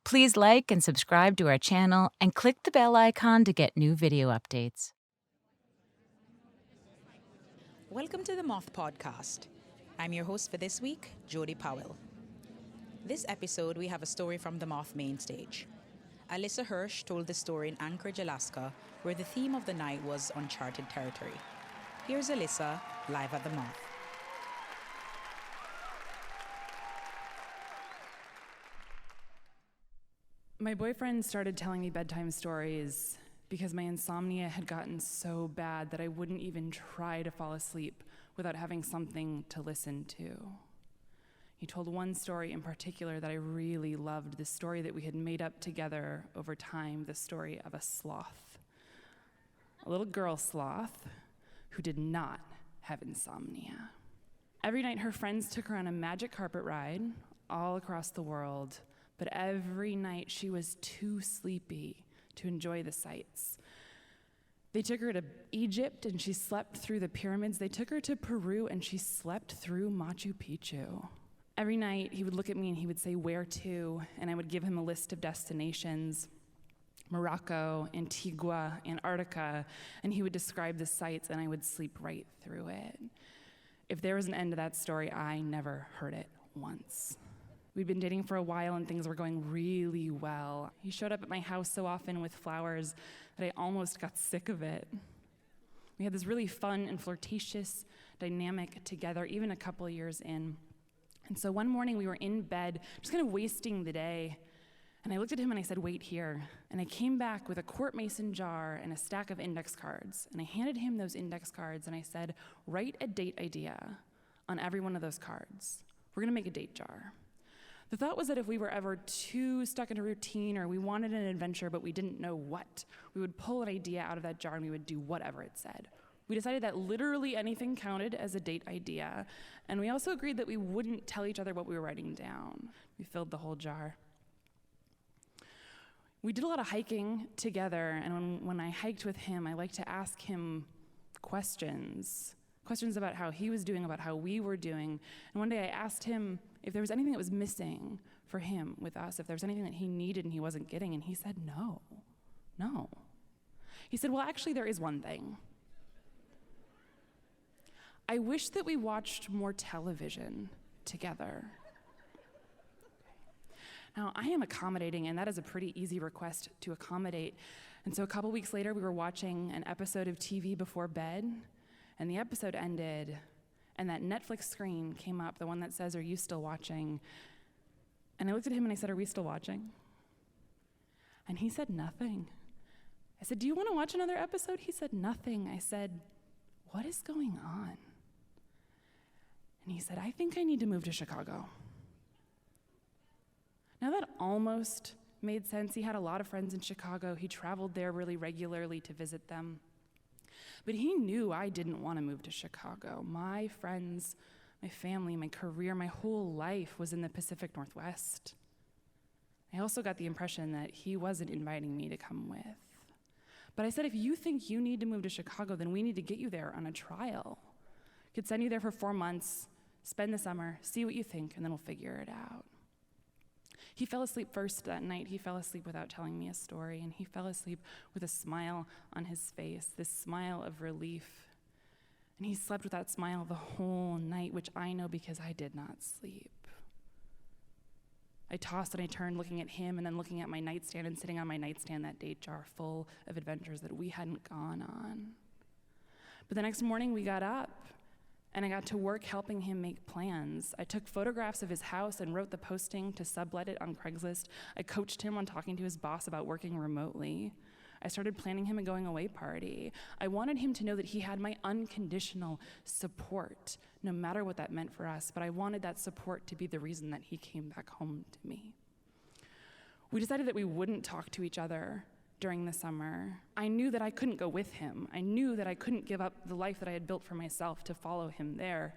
Please like and subscribe to our channel and click the bell icon to get new video updates. Welcome to the Moth Podcast. I'm your host for this week, Jodi Powell. This episode, we have a story from the Moth main stage. Alyssa Hursh told the story in Anchorage, Alaska, where the theme of the night was uncharted territory. Here's Alyssa, live at the Moth. My boyfriend started telling me bedtime stories because my insomnia had gotten so bad that I wouldn't even try to fall asleep without having something to listen to. He told one story in particular that I really loved, the story that we had made up together over time, the story of a sloth. A little girl sloth who did not have insomnia. Every night her friends took her on a magic carpet ride all across the world, but every night she was too sleepy to enjoy the sights. They took her to Egypt and she slept through the pyramids. They took her to Peru and she slept through Machu Picchu. Every night he would look at me and he would say, "Where to?" And I would give him a list of destinations, Morocco, Antigua, Antarctica, and he would describe the sights and I would sleep right through it. If there was an end to that story, I never heard it once. We'd been dating for a while and things were going really well. He showed up at my house so often with flowers that I almost got sick of it. We had this really fun and flirtatious dynamic together, even a couple of years in. And so one morning we were in bed, just kind of wasting the day. And I looked at him and I said, "Wait here." And I came back with a quart mason jar and a stack of index cards. And I handed him those index cards and I said, "Write a date idea on every one of those cards. We're gonna make a date jar." The thought was that if we were ever too stuck in a routine or we wanted an adventure but we didn't know what, we would pull an idea out of that jar and we would do whatever it said. We decided that literally anything counted as a date idea, and we also agreed that we wouldn't tell each other what we were writing down. We filled the whole jar. We did a lot of hiking together, and when I hiked with him, I liked to ask him questions about how he was doing, about how we were doing. And one day I asked him if there was anything that was missing for him with us, if there was anything that he needed and he wasn't getting, and he said no. He said, "Well, actually there is one thing. I wish that we watched more television together." Now, I am accommodating, and that is a pretty easy request to accommodate. And so a couple weeks later, we were watching an episode of TV before bed, and the episode ended, and that Netflix screen came up, the one that says, "Are you still watching?" And I looked at him and I said, "Are we still watching?" And he said nothing. I said, "Do you want to watch another episode?" He said nothing. I said, "What is going on?" And he said, "I think I need to move to Chicago." Now that almost made sense. He had a lot of friends in Chicago. He traveled there really regularly to visit them. But he knew I didn't want to move to Chicago. My friends, my family, my career, my whole life was in the Pacific Northwest. I also got the impression that he wasn't inviting me to come with. But I said, "If you think you need to move to Chicago, then we need to get you there on a trial. Could send you there for 4 months, spend the summer, see what you think, and then we'll figure it out." He fell asleep first that night. He fell asleep without telling me a story, and he fell asleep with a smile on his face, this smile of relief. And he slept with that smile the whole night, which I know because I did not sleep. I tossed and I turned, looking at him and then looking at my nightstand, and sitting on my nightstand, that date jar full of adventures that we hadn't gone on. But the next morning we got up, and I got to work helping him make plans. I took photographs of his house and wrote the posting to sublet it on Craigslist. I coached him on talking to his boss about working remotely. I started planning him a going away party. I wanted him to know that he had my unconditional support, no matter what that meant for us, but I wanted that support to be the reason that he came back home to me. We decided that we wouldn't talk to each other during the summer. I knew that I couldn't go with him. I knew that I couldn't give up the life that I had built for myself to follow him there.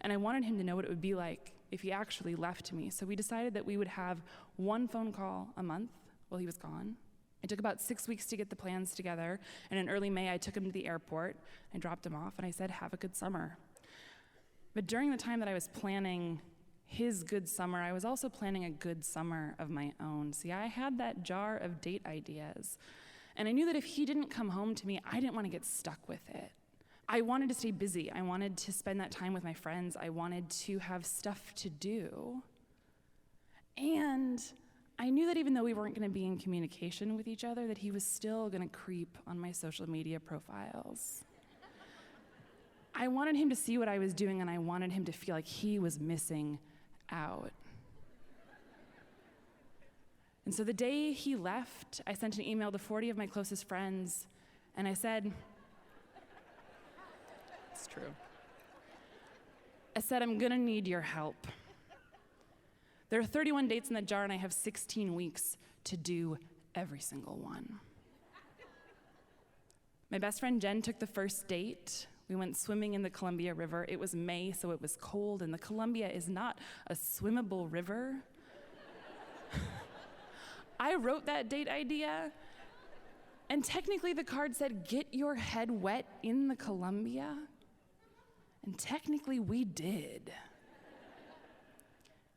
And I wanted him to know what it would be like if he actually left me. So we decided that we would have one phone call a month while he was gone. It took about 6 weeks to get the plans together, and in early May, I took him to the airport and dropped him off, and I said, "Have a good summer." But during the time that I was planning his good summer, I was also planning a good summer of my own. See, I had that jar of date ideas, and I knew that if he didn't come home to me, I didn't want to get stuck with it. I wanted to stay busy. I wanted to spend that time with my friends. I wanted to have stuff to do. And I knew that even though we weren't going to be in communication with each other, that he was still going to creep on my social media profiles. I wanted him to see what I was doing, and I wanted him to feel like he was missing out. And so the day he left, I sent an email to 40 of my closest friends, and I said, it's true. I said, I'm gonna need your help. There are 31 dates in the jar, and I have 16 weeks to do every single one. My best friend Jen took the first date. We went swimming in the Columbia River. It was May, so it was cold, and the Columbia is not a swimmable river. I wrote that date idea, and technically the card said, get your head wet in the Columbia. And technically we did.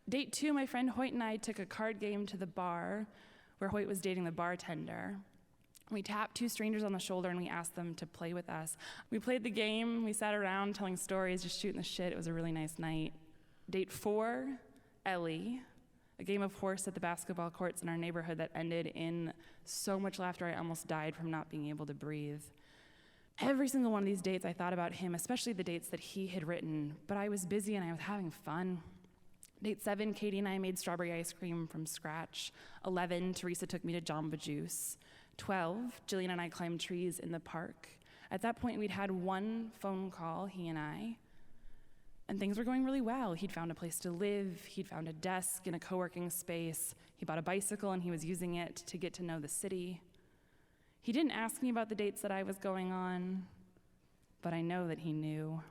Date 2, my friend Hoyt and I took a card game to the bar where Hoyt was dating the bartender. We tapped 2 strangers on the shoulder and we asked them to play with us. We played the game, we sat around telling stories, just shooting the shit. It was a really nice night. Date 4, Ellie, a game of horse at the basketball courts in our neighborhood that ended in so much laughter I almost died from not being able to breathe. Every single one of these dates I thought about him, especially the dates that he had written, but I was busy and I was having fun. Date 7, Katie and I made strawberry ice cream from scratch. 11, Teresa took me to Jamba Juice. 12, Jillian and I climbed trees in the park. At that point, we'd had 1 phone call, he and I, and things were going really well. He'd found a place to live, he'd found a desk in a co-working space, he bought a bicycle and he was using it to get to know the city. He didn't ask me about the dates that I was going on, but I know that he knew.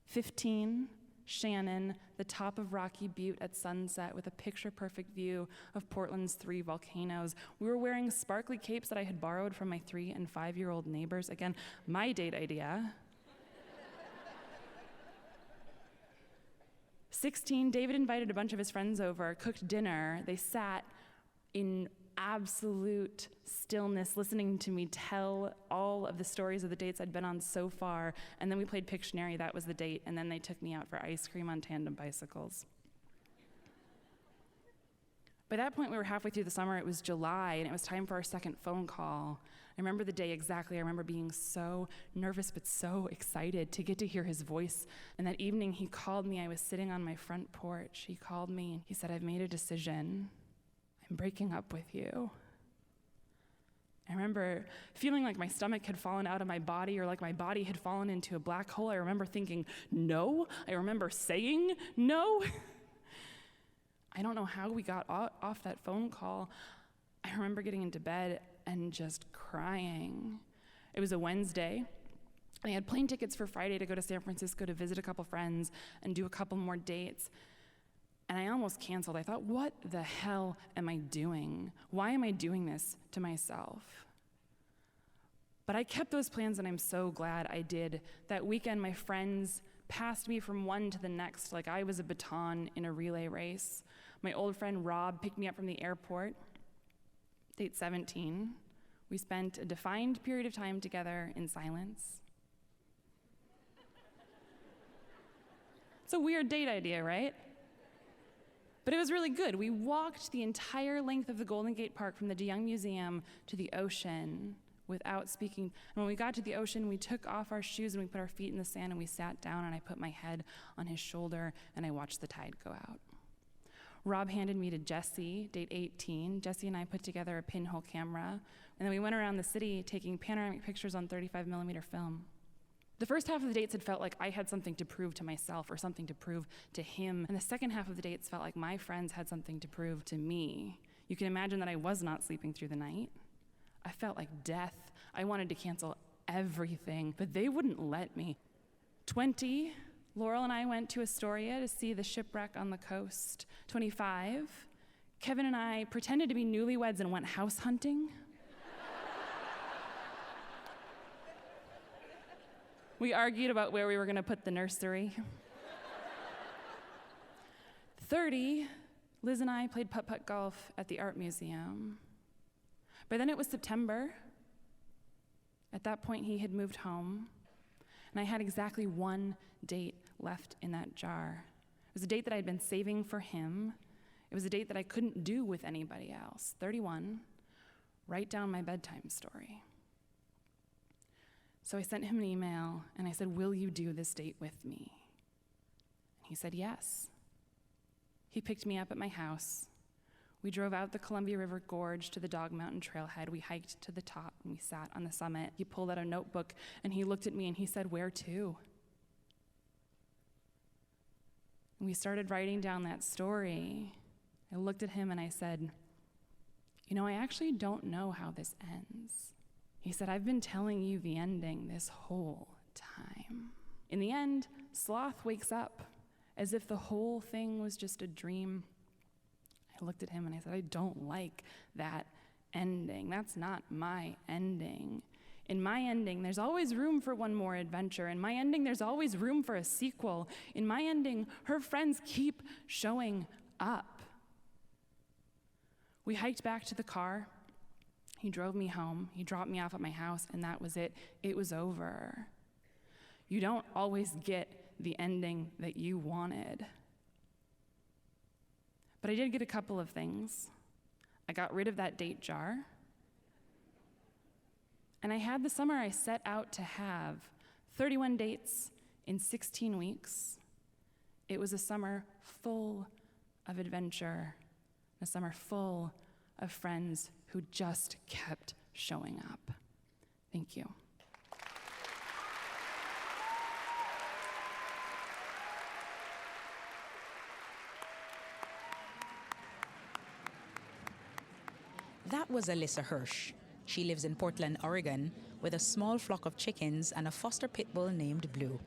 15, Shannon, the top of Rocky Butte at sunset with a picture-perfect view of Portland's 3 volcanoes. We were wearing sparkly capes that I had borrowed from my 3- and 5-year-old neighbors. Again, my date idea. 16, David invited a bunch of his friends over, cooked dinner. They sat in absolute stillness, listening to me tell all of the stories of the dates I'd been on so far, and then we played Pictionary. That was the date, and then they took me out for ice cream on tandem bicycles. By that point, we were halfway through the summer. It was July, and it was time for our second phone call. I remember the day exactly. I remember being so nervous but so excited to get to hear his voice. And that evening, he called me. I was sitting on my front porch. He called me, and he said, I've made a decision. I'm breaking up with you. I remember feeling like my stomach had fallen out of my body or like my body had fallen into a black hole. I remember thinking, no. I remember saying no. I don't know how we got off that phone call. I remember getting into bed and just crying. It was a Wednesday. I had plane tickets for Friday to go to San Francisco to visit a couple friends and do a couple more dates. And I almost canceled. I thought, what the hell am I doing? Why am I doing this to myself? But I kept those plans, and I'm so glad I did. That weekend, my friends passed me from one to the next like I was a baton in a relay race. My old friend Rob picked me up from the airport. Date 17. We spent a defined period of time together in silence. It's a weird date idea, right? But it was really good. We walked the entire length of the Golden Gate Park from the DeYoung Museum to the ocean without speaking. And when we got to the ocean, we took off our shoes and we put our feet in the sand and we sat down, and I put my head on his shoulder and I watched the tide go out. Rob handed me to Jesse, date 18. Jesse and I put together a pinhole camera, and then we went around the city taking panoramic pictures on 35mm film. The first half of the dates had felt like I had something to prove to myself or something to prove to him. And the second half of the dates felt like my friends had something to prove to me. You can imagine that I was not sleeping through the night. I felt like death. I wanted to cancel everything, but they wouldn't let me. 20, Laurel and I went to Astoria to see the shipwreck on the coast. 25, Kevin and I pretended to be newlyweds and went house hunting. We argued about where we were going to put the nursery. 30, Liz and I played putt-putt golf at the art museum. By then it was September. At that point, he had moved home, and I had exactly one date left in that jar. It was a date that I had been saving for him. It was a date that I couldn't do with anybody else. 31, write down my bedtime story. So I sent him an email, and I said, will you do this date with me? And he said yes. He picked me up at my house. We drove out the Columbia River Gorge to the Dog Mountain Trailhead. We hiked to the top, and we sat on the summit. He pulled out a notebook, and he looked at me, and he said, where to? And we started writing down that story. I looked at him, and I said, I actually don't know how this ends. He said, I've been telling you the ending this whole time. In the end, Sloth wakes up as if the whole thing was just a dream. I looked at him and I said, I don't like that ending. That's not my ending. In my ending, there's always room for one more adventure. In my ending, there's always room for a sequel. In my ending, her friends keep showing up. We hiked back to the car. He drove me home. He dropped me off at my house, and that was it. It was over. You don't always get the ending that you wanted. But I did get a couple of things. I got rid of that date jar. And I had the summer I set out to have, 31 dates in 16 weeks. It was a summer full of adventure, a summer full of friends who just kept showing up. Thank you. That was Alyssa Hursh. She lives in Portland, Oregon, with a small flock of chickens and a foster pit bull named Blue.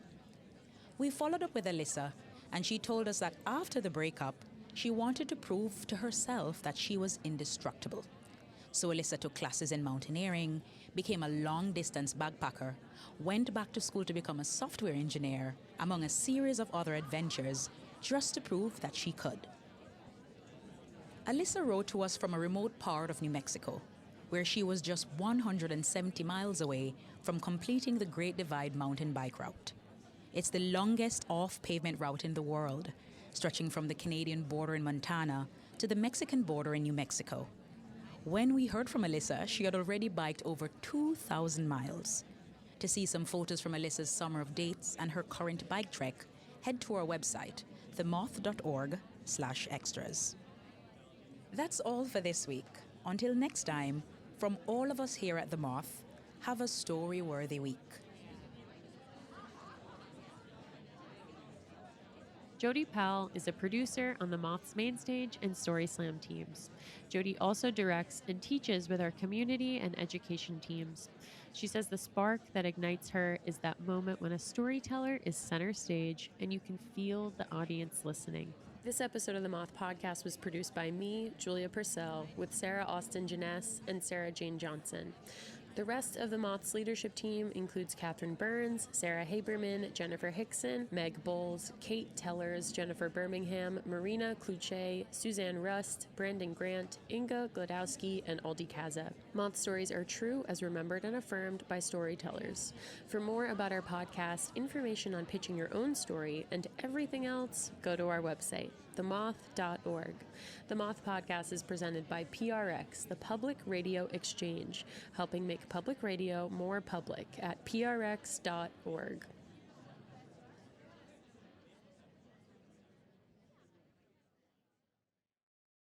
We followed up with Alyssa, and she told us that after the breakup, she wanted to prove to herself that she was indestructible. So Alyssa took classes in mountaineering, became a long-distance backpacker, went back to school to become a software engineer, among a series of other adventures, just to prove that she could. Alyssa wrote to us from a remote part of New Mexico, where she was just 170 miles away from completing the Great Divide mountain bike route. It's the longest off-pavement route in the world, stretching from the Canadian border in Montana to the Mexican border in New Mexico. When we heard from Alyssa, she had already biked over 2,000 miles. To see some photos from Alyssa's summer of dates and her current bike trek, head to our website, themoth.org/extras. That's all for this week. Until next time, from all of us here at The Moth, have a story-worthy week. Jodi Powell is a producer on the Moth's main stage and Story Slam teams. Jodi also directs and teaches with our community and education teams. She says the spark that ignites her is that moment when a storyteller is center stage and you can feel the audience listening. This episode of the Moth Podcast was produced by me, Julia Purcell, with Sarah Austin Janess and Sarah Jane Johnson. The rest of the Moth's leadership team includes Catherine Burns, Sarah Haberman, Jennifer Hickson, Meg Bowles, Kate Tellers, Jennifer Birmingham, Marina Kluche, Suzanne Rust, Brandon Grant, Inga Glodowski, and Aldi Kaza. Moth stories are true as remembered and affirmed by storytellers. For more about our podcast, information on pitching your own story, and everything else, go to our website, themoth.org. The Moth Podcast is presented by PRX, the Public Radio Exchange, helping make public radio more public at prx.org.